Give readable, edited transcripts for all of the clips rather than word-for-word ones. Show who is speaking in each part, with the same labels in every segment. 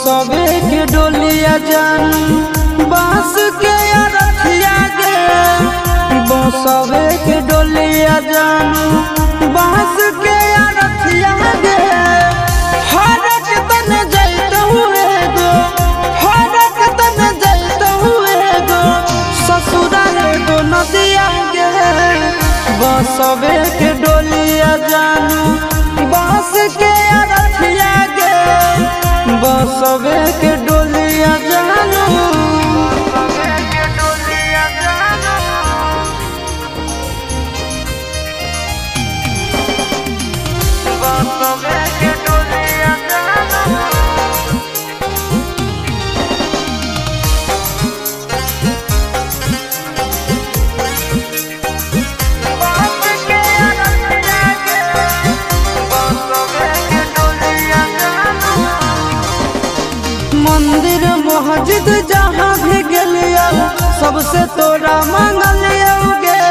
Speaker 1: बसवे के डोलिया जानू बांस के अरथिया गे। बसवे के डोलिया जानू बांस के अरथिया गे। हरक तन जैत हुए गो, हरक तन जैत हुए गो, ससुराल गो नदिया गे। बसवे के डोलिया जानू बांस के अरथिया गे। बसवे के डोलिया जानू बसवे के डोलिया जानू मंदिर मस्जिद जहाँ भी गेलियो सबसे तोरा मंगलियो गे।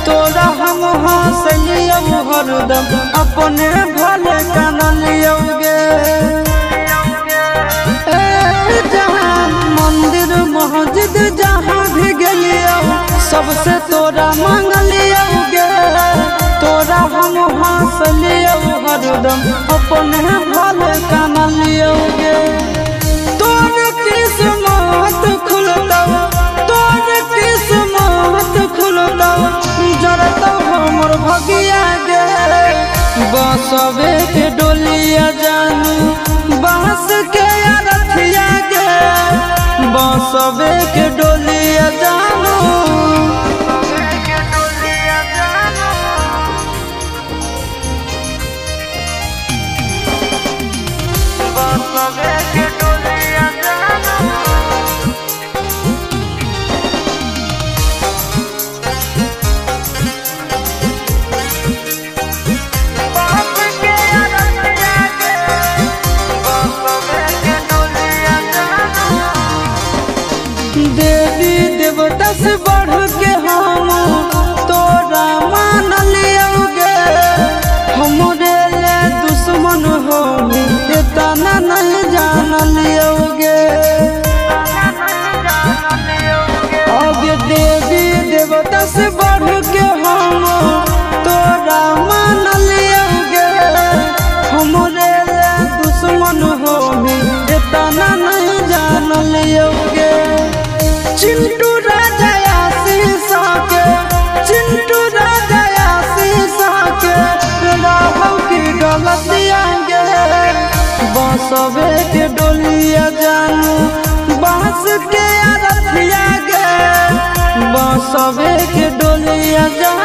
Speaker 1: तोरा हम हंसलियो हरदम अपने भले कानलियो गे। जहाँ मंदिर मस्जिद जहाँ भी गेलियो सबसे तोरा मंगलियो गे। तोरा हम हंसलियो हरदम अपने भले कानलियो गे। तोर किस्मत खुलतौ, तोर किस्मत खुलतौ, जरतौ हमर भगिया गे। बसवे के डोलिया जानू बांस के अरथिया गे। बसवे के डोलिया जानू बसवे के डोलिया जानू बांस के अरथिया गे। बसवे के डोलिया जानू देवी देवता से बढ़ के हम तोरा मानलियो गे। हमरे ले दुश्मन हो तना नहीं जानलियो गे। अब देवी देवता से बढ़ के हम तोरा मानलियो गे। हमरे ले दुश्मन हो तना नहीं जानलियो गे। चिंटू राजा आशीष के, चिंटू राजा आशीष के राहु की गलतियां गे। बसवे के डोलिया जानू बांस के अरथिया गे। बसवे के डोलिया जानू